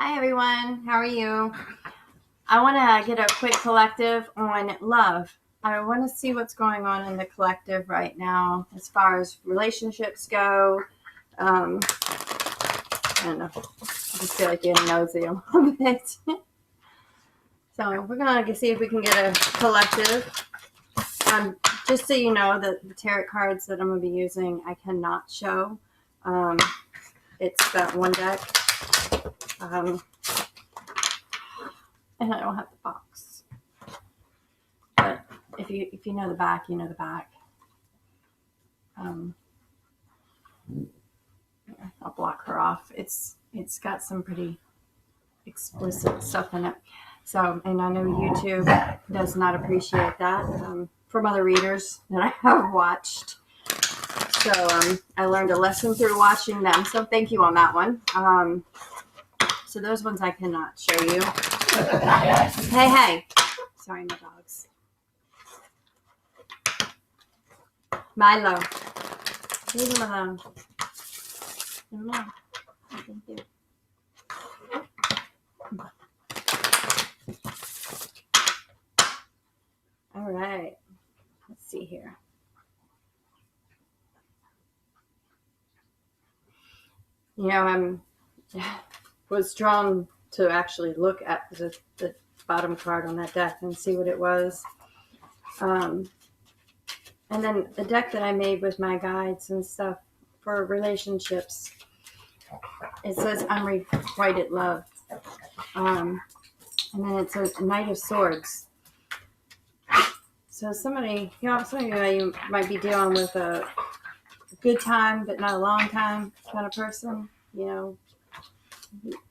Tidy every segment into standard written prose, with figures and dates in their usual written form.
Hi everyone, how are you? I want to get a quick collective on love. I want to see what's going on in the collective right now as far as relationships go. I don't know. I just feel like getting nosy a little bit. So we're going to see if we can get a collective. Just so you know that the tarot cards that I'm going to be using, I cannot show. It's that one deck. And I don't have the box. But if you know the back, you know the back. I'll block her off. It's got some pretty explicit stuff in it. So, and I know YouTube does not appreciate that from other readers that I have watched. So I learned a lesson through watching them. So thank you on that one. So those ones I cannot show you. Hey. Sorry, my dogs. Milo. Leave him alone. No. Thank you. All right. Let's see here. You know, was drawn to actually look at the bottom card on that deck and see what it was. And then the deck that I made with my guides and stuff for relationships, it says unrequited love. And then it says Knight of Swords. So some of you might be dealing with a good time, but not a long time kind of person. You know,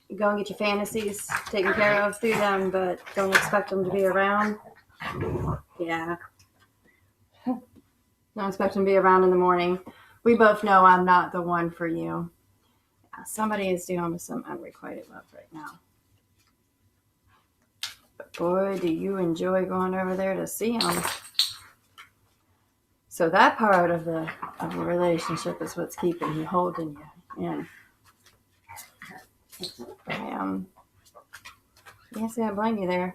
you go and get your fantasies taken care of through them, but don't expect them to be around. Yeah. Don't expect them to be around in the morning. We both know I'm not the one for you. Yeah, somebody is dealing with some unrequited love right now. But boy, do you enjoy going over there to see them. So that part of the relationship is what's keeping you, holding you in. Can't say I blame you there.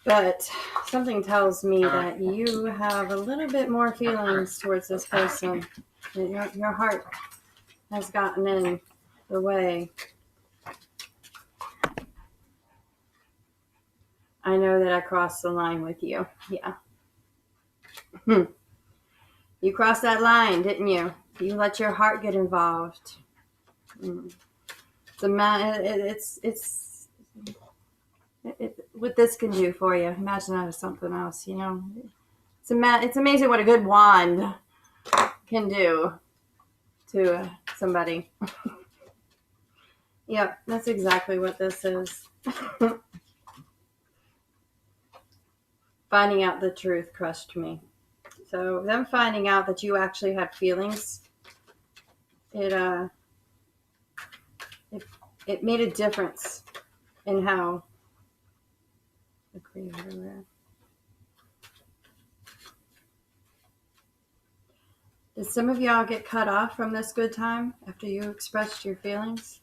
But something tells me that you have a little bit more feelings towards this person. Your heart has gotten in the way. I know that I crossed the line with you. Yeah. You crossed that line, didn't you? You let your heart get involved. What this can do for you. Imagine that as something else, you know. It's amazing what a good wand can do to somebody. Yep, that's exactly what this is. Finding out the truth crushed me. So them finding out that you actually had feelings, it made a difference in how. Did some of y'all get cut off from this good time after you expressed your feelings?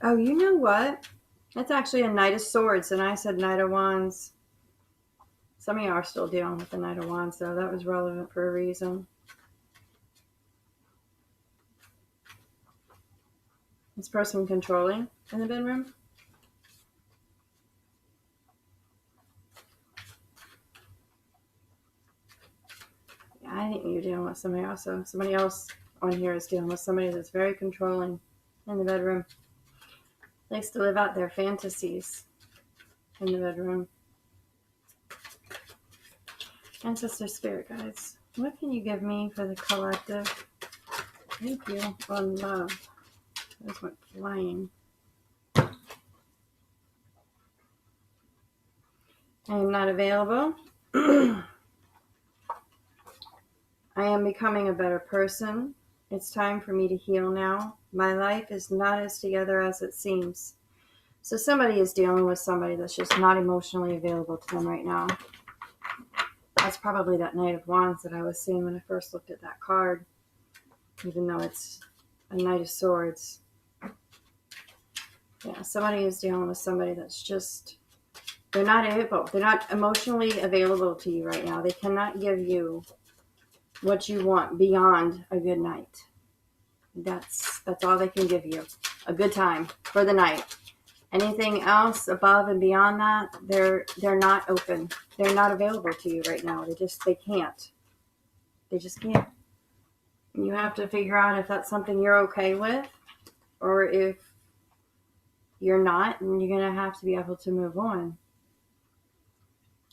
Oh, you know what? That's actually a Knight of Swords, and I said Knight of Wands. Some of y'all are still dealing with the Knight of Wands, though. That was relevant for a reason. This person controlling in the bedroom? Yeah, I think you're dealing with somebody else. So somebody else on here is dealing with somebody that's very controlling in the bedroom. Likes to live out their fantasies in the bedroom. Ancestor Spirit Guides, what can you give me for the collective? Thank you on love. Those went flying. I am not available. I am becoming a better person. It's time for me to heal now. My life is not as together as it seems. So somebody is dealing with somebody that's just not emotionally available to them right now. That's probably that Knight of Wands that I was seeing when I first looked at that card, even though it's a Knight of Swords. Yeah, somebody is dealing with somebody that's just, they're not emotionally available to you right now. They cannot give you what you want beyond a good night. That's all they can give you. A good time for the night. Anything else above and beyond that, they're not open. They're not available to you right now. They can't. They just can't. You have to figure out if that's something you're okay with, or if you're not, and you're going to have to be able to move on.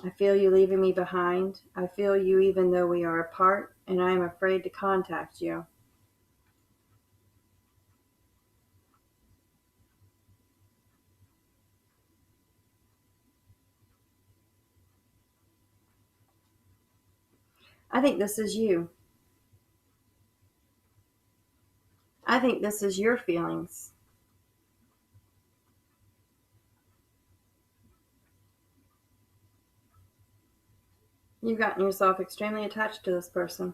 I feel you leaving me behind. I feel you even though we are apart, and I am afraid to contact you. I think this is you. I think this is your feelings. You've gotten yourself extremely attached to this person.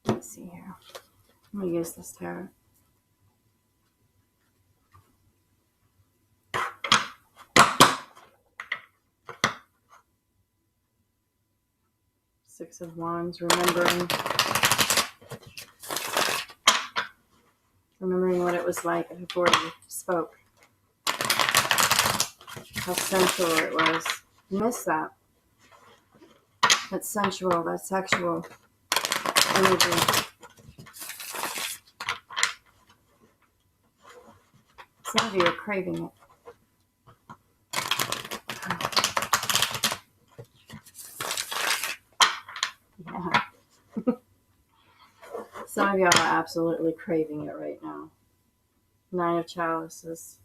Let's see here. I'm going to use this tarot. Six of Wands, remembering what it was like before you spoke. How sensual it was. You miss that. That's sensual, that's sexual energy. Some of you are craving it. Yeah. Some of y'all are absolutely craving it right now. Nine of Chalices.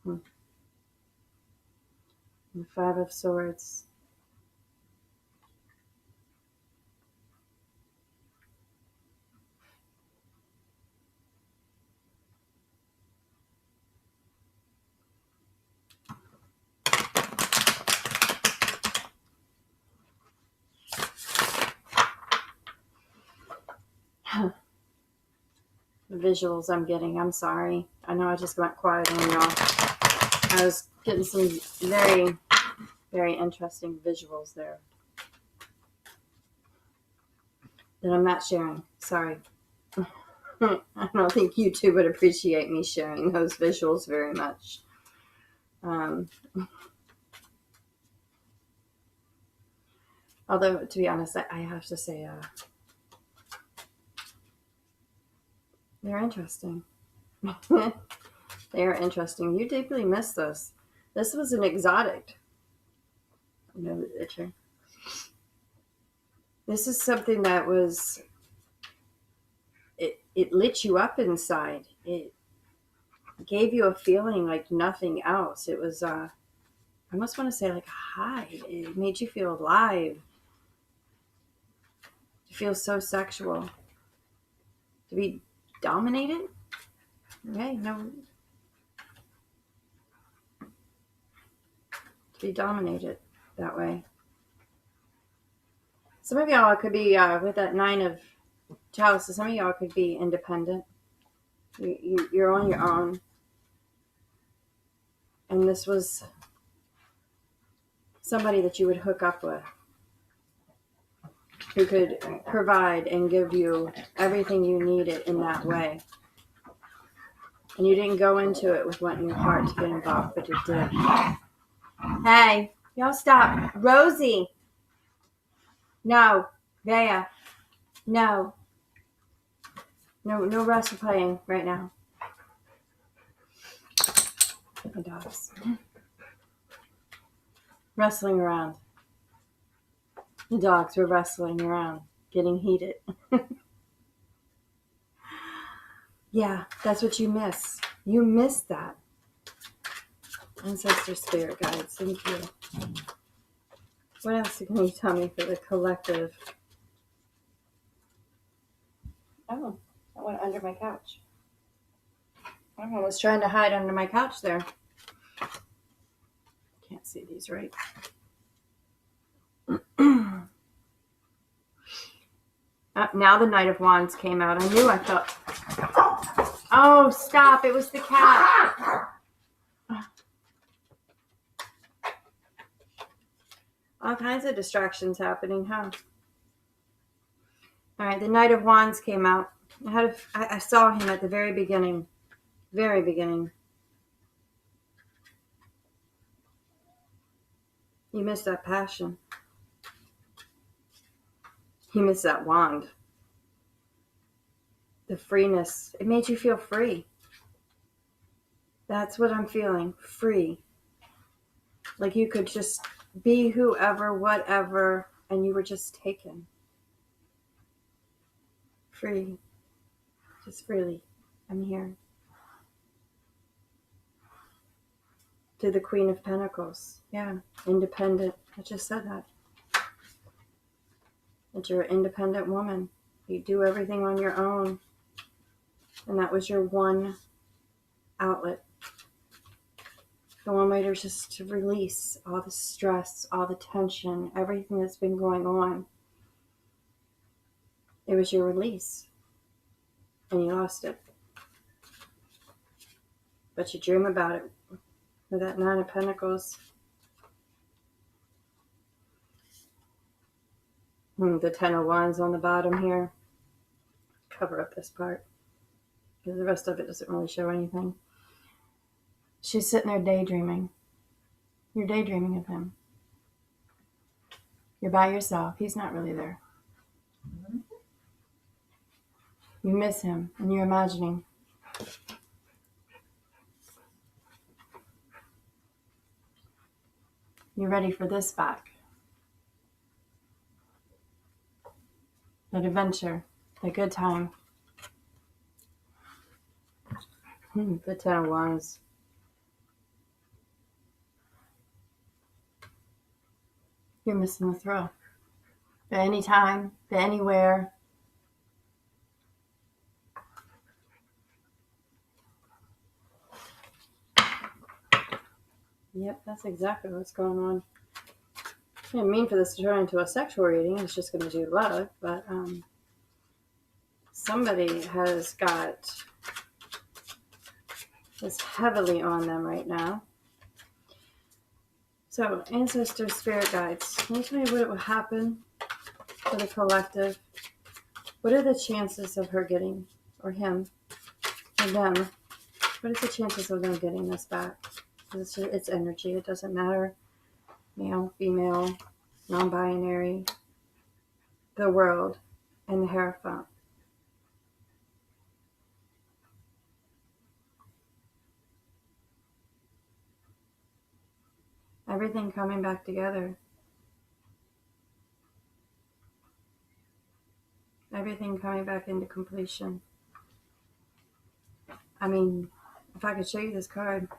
And the Five of Swords. The visuals I'm getting, I'm sorry. I know I just went quiet on y'all. I was getting some very, very interesting visuals there that I'm not sharing. Sorry. I don't think YouTube would appreciate me sharing those visuals very much. Although, to be honest, I have to say, they're interesting. They are interesting. You deeply missed this. This was an exotic. This is something that was, it lit you up inside. It gave you a feeling like nothing else. It was, I almost want to say like a high. It made you feel alive. To feel so sexual. To be dominated? Okay, no. To be dominated that way. Some of y'all could be, with that Nine of Chalices, some of y'all could be independent. You're on your own. And this was somebody that you would hook up with, who could provide and give you everything you needed in that way. And you didn't go into it with wanting your heart to get involved, but you did. Hey, y'all stop. Rosie. No. Bea. No. No wrestle playing right now. The dogs. Wrestling around. The dogs were wrestling around, getting heated. Yeah, that's what you miss. You miss that. Ancestor spirit guides, thank you. What else can you tell me for the collective? Oh, I went under my couch. I was trying to hide under my couch there. Can't see these right. Now the Knight of Wands came out. I knew I felt... Oh, stop. It was the cat. All kinds of distractions happening, huh? All right, the Knight of Wands came out. I saw him at the very beginning. Very beginning. You missed that passion. You missed that wand. The freeness. It made you feel free. That's what I'm feeling. Free. Like you could just be whoever, whatever, and you were just taken. Free. Just freely. I'm here. To the Queen of Pentacles. Yeah. Independent. I just said that. That you're an independent woman. You do everything on your own. And that was your one outlet. The one way to release all the stress, all the tension, everything that's been going on. It was your release. And you lost it. But you dream about it. With that Nine of Pentacles. The Ten of Wands on the bottom here. Cover up this part. Because the rest of it doesn't really show anything. She's sitting there daydreaming. You're daydreaming of him. You're by yourself. He's not really there. You miss him and you're imagining. You're ready for this back. That adventure. That good time. The Ten of Wands. You're missing the thrill. But anytime, but anywhere. Yep, that's exactly what's going on. I didn't mean for this to turn into a sexual reading. It's just going to do love. But somebody has got this heavily on them right now. So, ancestors, spirit guides, can you tell me what will happen for the collective? What are the chances of her getting, or him, or them? What is the chances of them getting this back? It's energy. It doesn't matter. Male, female, non-binary, the world, and the Hierophant. Everything coming back together. Everything coming back into completion. I mean, if I could show you this card.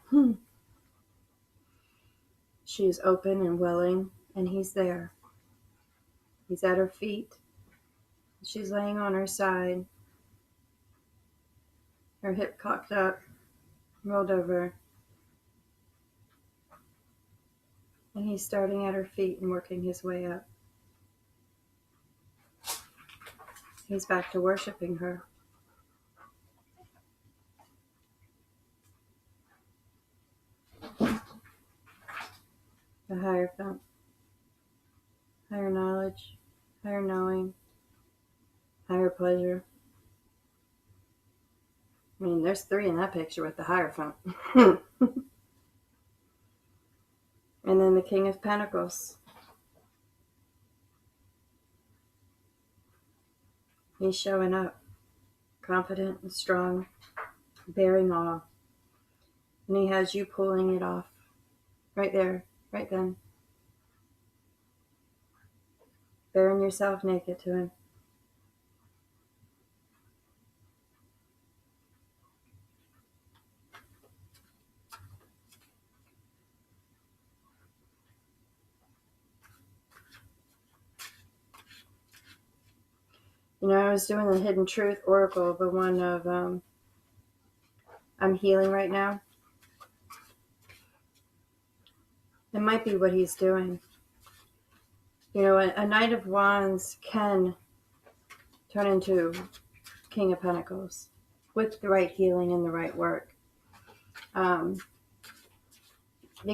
She is open and willing, and he's there. He's at her feet. She's laying on her side. Her hip cocked up, rolled over. And he's starting at her feet and working his way up. He's back to worshiping her. The Hierophant. Higher knowledge, higher knowing, higher pleasure. I mean, there's 3 in that picture with the Hierophant. And then the King of Pentacles. He's showing up, confident and strong, bearing all. And he has you pulling it off. Right there, right then. Bearing yourself naked to him. You know, I was doing the Hidden Truth Oracle, the one of I'm healing right now. It might be what he's doing. You know, a Knight of Wands can turn into King of Pentacles with the right healing and the right work. You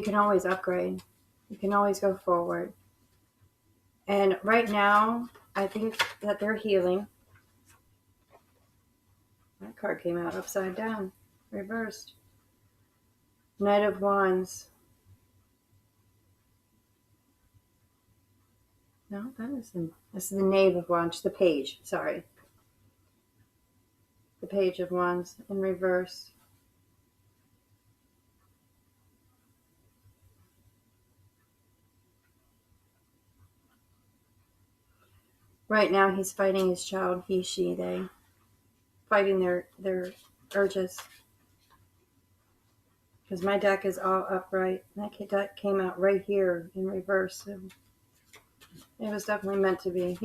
can always upgrade. You can always go forward. And right now, I think that they're healing. That card came out upside down, reversed. Knight of Wands. No, that's the Knave of Wands, the Page, sorry. The Page of Wands in reverse. Right now he's fighting his child, he, she, they. Fighting their urges. Because my deck is all upright. That deck came out right here in reverse. So it was definitely meant to be.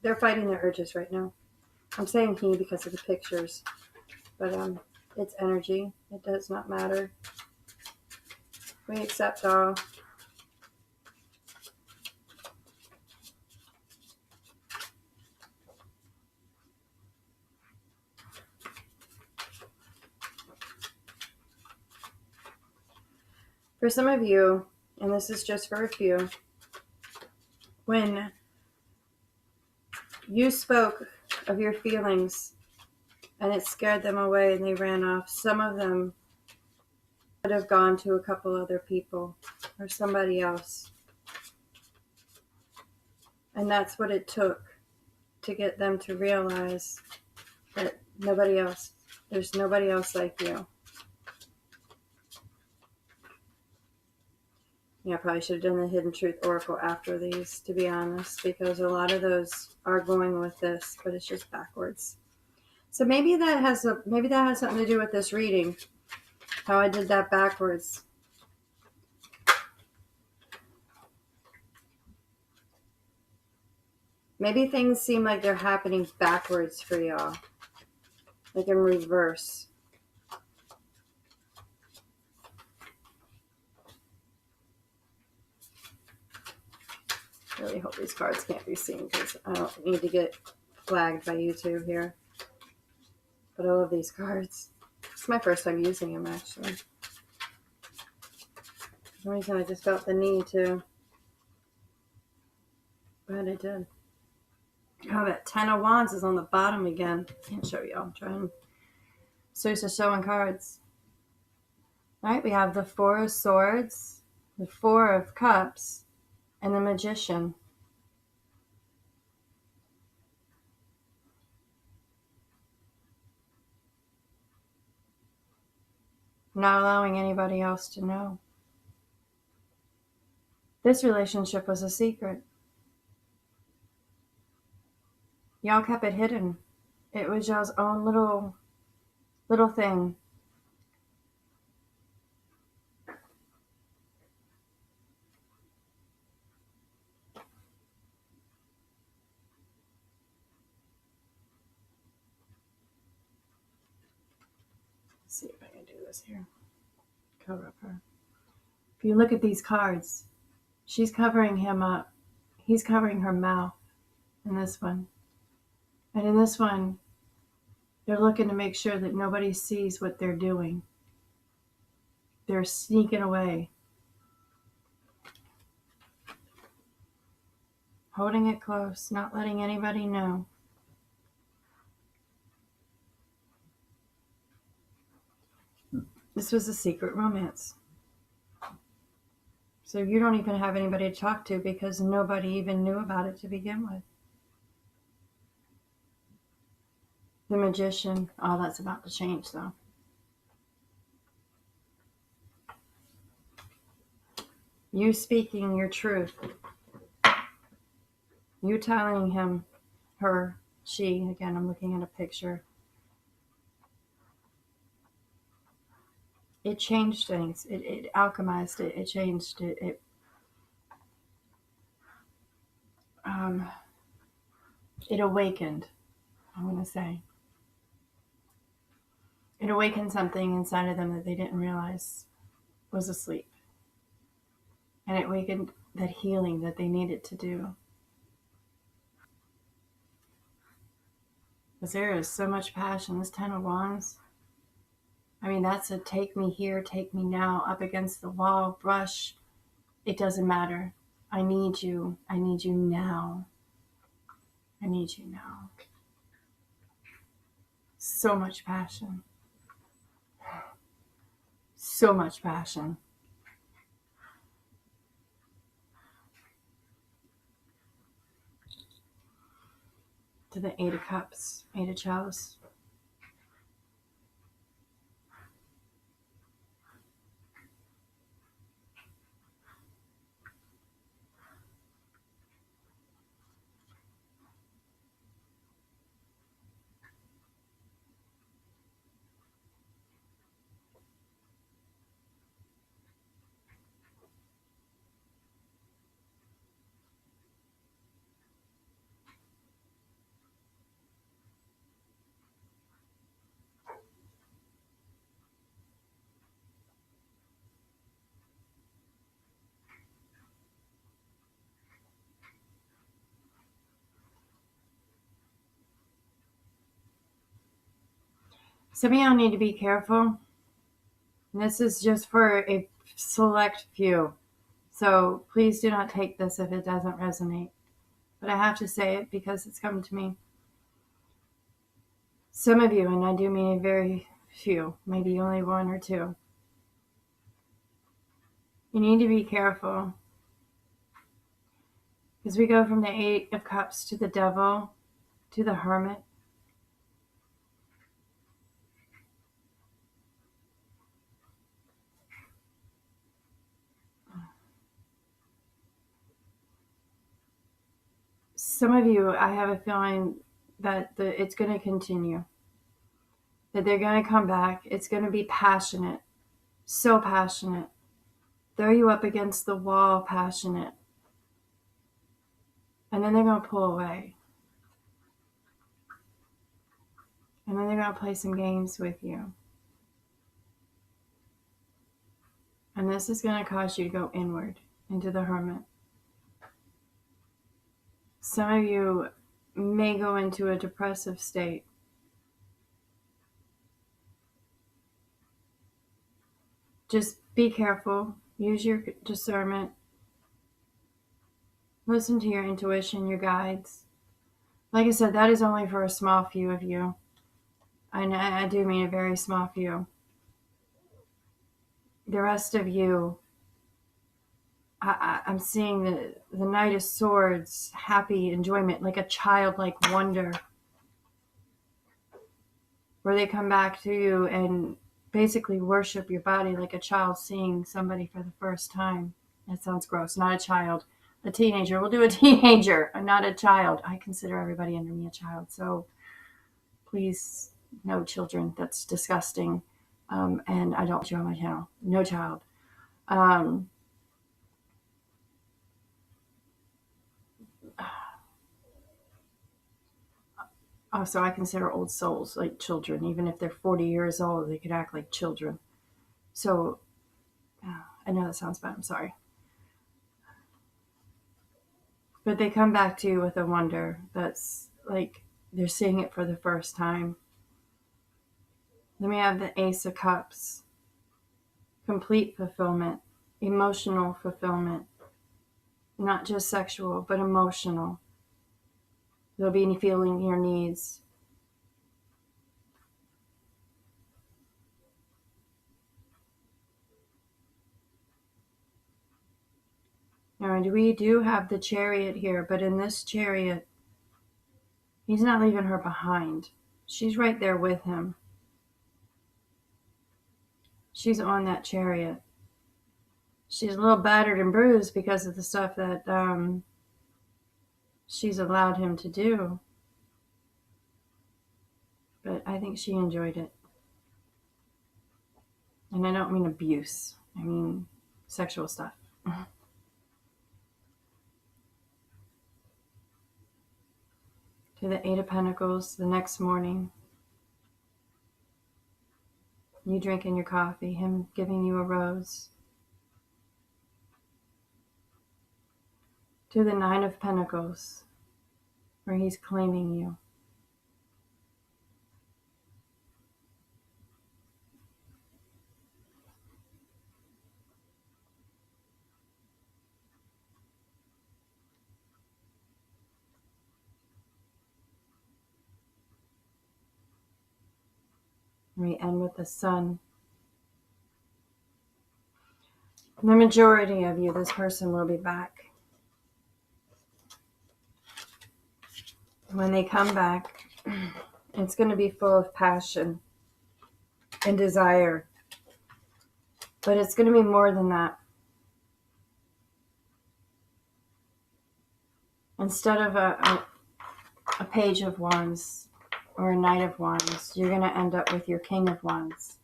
They're fighting their urges right now. I'm saying he because of the pictures. But it's energy. It does not matter. We accept all. For some of you, and this is just for a few, when you spoke of your feelings and it scared them away and they ran off, some of them would have gone to a couple other people or somebody else. And that's what it took to get them to realize that there's nobody else like you. Yeah, I probably should have done the Hidden Truth Oracle after these, to be honest, because a lot of those are going with this, but it's just backwards. So maybe that has something to do with this reading, how I did that backwards. Maybe things seem like they're happening backwards for y'all, like in reverse. I really hope these cards can't be seen because I don't need to get flagged by YouTube here. But I love these cards. It's my first time using them, actually. For some reason, I just felt the need to. But I did. Oh, that 10 of Wands is on the bottom again. Can't show y'all. I'm trying. So it's just showing cards. All right, we have the 4 of Swords, the 4 of Cups, and the Magician. Not allowing anybody else to know. This relationship was a secret. Y'all kept it hidden. It was y'all's own little thing. Let's see if I can do this here. Cover up her. If you look at these cards, she's covering him up. He's covering her mouth in this one. And in this one, they're looking to make sure that nobody sees what they're doing. They're sneaking away. Holding it close, not letting anybody know. This was a secret romance. So you don't even have anybody to talk to because nobody even knew about it to begin with. The Magician. Oh, that's about to change though. You speaking your truth. You telling him, her, she, again, I'm looking at a picture. It changed things. It alchemized it. It changed it. It awakened. I want to say. It awakened something inside of them that they didn't realize was asleep. And it awakened that healing that they needed to do. Because there is so much passion. This Ten of Wands, I mean, that's a take me here, take me now, up against the wall, brush. It doesn't matter. I need you. I need you now. I need you now. So much passion. So much passion. To the Eight of Cups, Eight of Chalice. Some of y'all need to be careful. And this is just for a select few. So please do not take this if it doesn't resonate. But I have to say it because it's come to me. Some of you, and I do mean a very few, maybe only one or two, you need to be careful. Because we go from the Eight of Cups to the Devil to the Hermit. Some of you, I have a feeling that it's going to continue. That they're going to come back. It's going to be passionate. So passionate. Throw you up against the wall, passionate. And then they're going to pull away. And then they're going to play some games with you. And this is going to cause you to go inward into the Hermit. Some of you may go into a depressive state. Just be careful. Use your discernment. Listen to your intuition, your guides. Like I said, that is only for a small few of you. I do mean a very small few. The rest of you, I'm seeing the Knight of Swords, happy enjoyment, like a childlike wonder, where they come back to you and basically worship your body like a child seeing somebody for the first time. That sounds gross. Not a child. A teenager. We'll do a teenager, not a child. I consider everybody under me a child. So please, no children. That's disgusting. And I don't show on my channel. No child. Also, I consider old souls like children. Even if they're 40 years old, they could act like children. So, I know that sounds bad. I'm sorry. But they come back to you with a wonder that's like they're seeing it for the first time. Then we have the Ace of Cups. Complete fulfillment. Emotional fulfillment. Not just sexual, but emotional. There'll be any feeling your needs. Now, we do have the Chariot here, but in this Chariot, he's not leaving her behind. She's right there with him. She's on that Chariot. She's a little battered and bruised because of the stuff that she's allowed him to do. But I think she enjoyed it. And I don't mean abuse. I mean sexual stuff. To the Eight of Pentacles the next morning. You drinking your coffee, him giving you a rose. To the Nine of Pentacles, where he's claiming you. We end with the Sun. The majority of you, this person will be back. When they come back, it's going to be full of passion and desire. But it's going to be more than that. Instead of a Page of Wands or a Knight of Wands, you're going to end up with your King of Wands.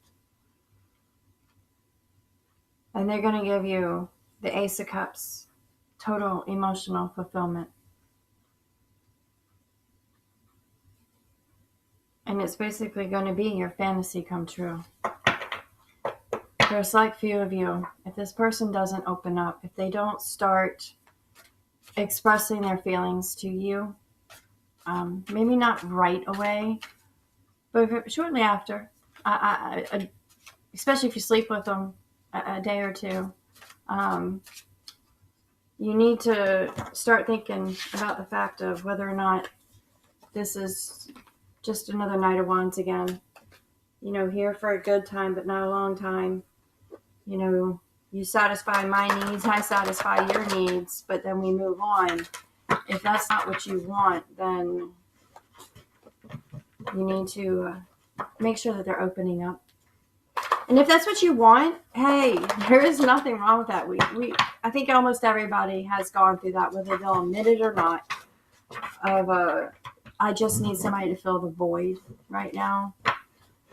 And they're going to give you the Ace of Cups, total emotional fulfillment. And it's basically going to be your fantasy come true. For a select few of you, if this person doesn't open up, if they don't start expressing their feelings to you, maybe not right away, but shortly after, especially if you sleep with them a day or two, you need to start thinking about the fact of whether or not this is just another Knight of Wands again. You know, here for a good time, but not a long time. You know, you satisfy my needs, I satisfy your needs, but then we move on. If that's not what you want, then you need to make sure that they're opening up. And if that's what you want, hey, there is nothing wrong with that. I think almost everybody has gone through that, whether they'll admit it or not. I just need somebody to fill the void right now.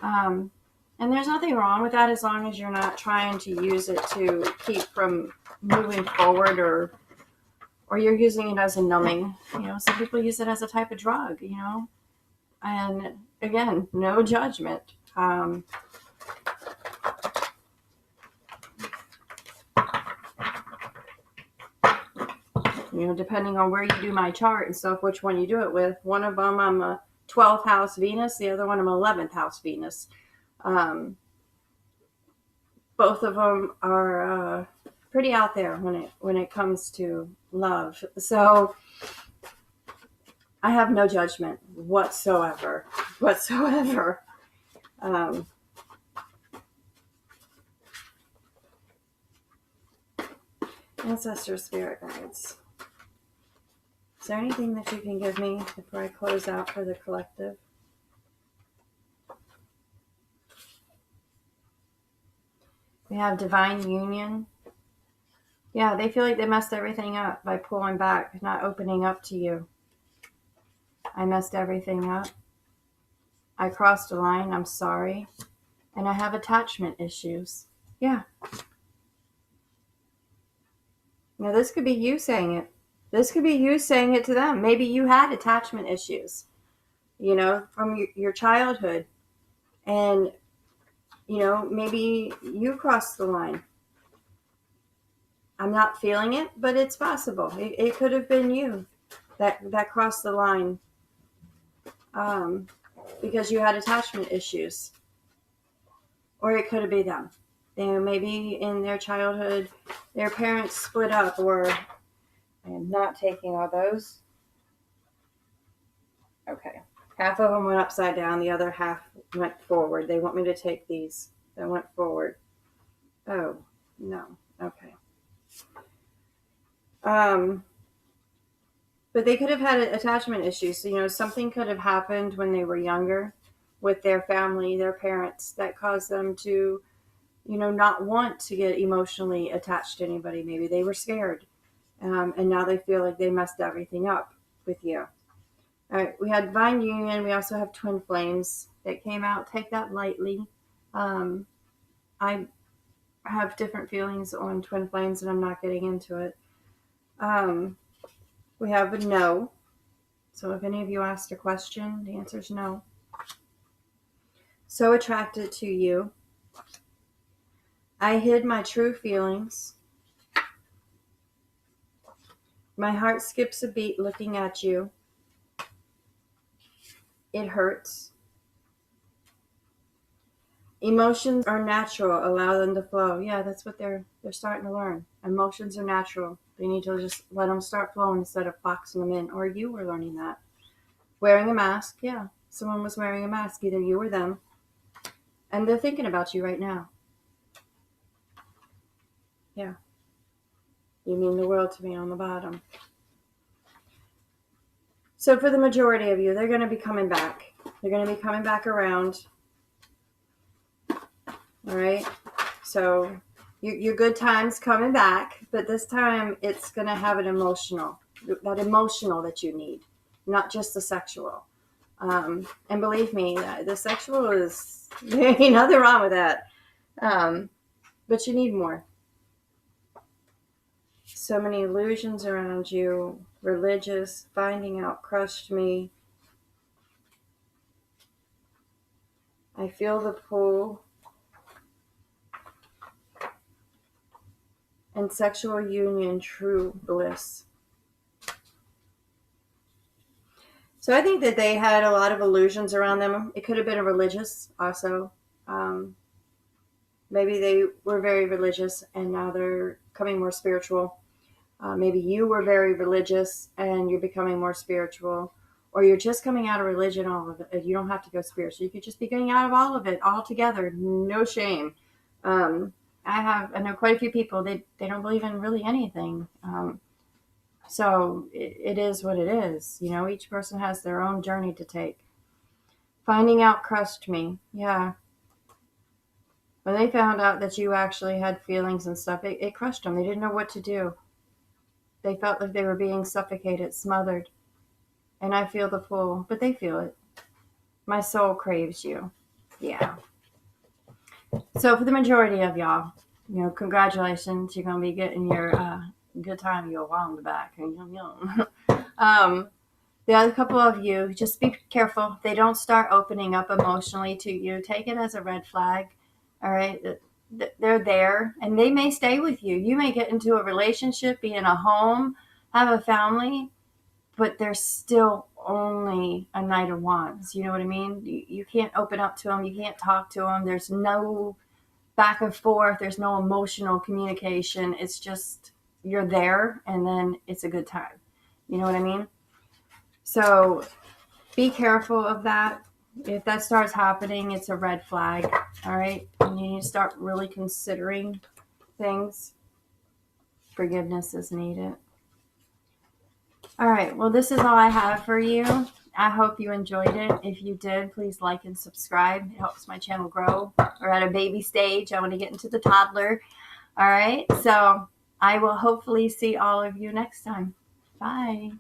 And there's nothing wrong with that as long as you're not trying to use it to keep from moving forward, or you're using it as a numbing. You know, some people use it as a type of drug, you know. And again, no judgment. You know, depending on where you do my chart and stuff, which one you do it with. One of them, I'm a 12th house Venus. The other one, I'm 11th house Venus. Both of them are pretty out there when it comes to love. So I have no judgment whatsoever. Ancestor spirit guides. Is there anything that you can give me before I close out for the collective? We have divine union. Yeah, they feel like they messed everything up by pulling back, not opening up to you. I messed everything up. I crossed a line. I'm sorry. And I have attachment issues. Yeah. Now, this could be you saying it. This could be you saying it to them. Maybe you had attachment issues, you know, from your childhood. And, you know, maybe you crossed the line. I'm not feeling it, but it's possible. It could have been you that crossed the line because you had attachment issues. Or it could have been them. Maybe in their childhood, their parents split up, or I am not taking all those. Okay. Half of them went upside down. The other half went forward. They want me to take these that went forward. Oh, no. Okay. But they could have had attachment issues. So, you know, something could have happened when they were younger with their family, their parents, that caused them to, you know, not want to get emotionally attached to anybody. Maybe they were scared. And now they feel like they messed everything up with you. All right, we had divine union. We also have twin flames that came out. Take that lightly. I have different feelings on twin flames, and I'm not getting into it. We have a no. So if any of you asked a question, the answer is no. So attracted to you. I hid my true feelings. My heart skips a beat looking at you. It hurts. Emotions are natural. Allow them to flow. Yeah, that's what they're starting to learn. Emotions are natural. They need to just let them start flowing instead of boxing them in. Or you were learning that. Wearing a mask. Yeah, someone was wearing a mask. Either you or them. And they're thinking about you right now. Yeah. You mean the world to me on the bottom. So for the majority of you, they're going to be coming back. They're going to be coming back around. All right. So your good time's coming back, but this time it's going to have that emotional that you need, not just the sexual. And believe me, the sexual is, there ain't nothing wrong with that. But you need more. So many illusions around you, religious, finding out crushed me. I feel the pull. And sexual union, true bliss. So I think that they had a lot of illusions around them. It could have been a religious also. Maybe they were very religious and now they're becoming more spiritual. Maybe you were very religious and you're becoming more spiritual. Or you're just coming out of religion, all of it. You don't have to go spiritual. You could just be getting out of all of it all together. No shame. I know quite a few people, they don't believe in really anything. So it is what it is. You know, each person has their own journey to take. Finding out crushed me. Yeah. When they found out that you actually had feelings and stuff, it crushed them. They didn't know what to do. They felt like they were being suffocated, smothered. And I feel the pull, but they feel it. My soul craves you. Yeah. So for the majority of y'all, you know, congratulations. You're going to be getting your good time you'll while in the back. The other couple of you, just be careful. They don't start opening up emotionally to you. Take it as a red flag. All right. They're there and they may stay with you. You may get into a relationship, be in a home, have a family, but they're still only a Knight of Wands. You know what I mean? You can't open up to them. You can't talk to them. There's no back and forth. There's no emotional communication. It's just you're there and then it's a good time. You know what I mean? So be careful of that. If that starts happening, it's a red flag. All right. And you need to start really considering things. Forgiveness is needed. All right. Well, this is all I have for you. I hope you enjoyed it. If you did, please like and subscribe. It helps my channel grow. We're at a baby stage. I want to get into the toddler. All right. So I will hopefully see all of you next time. Bye.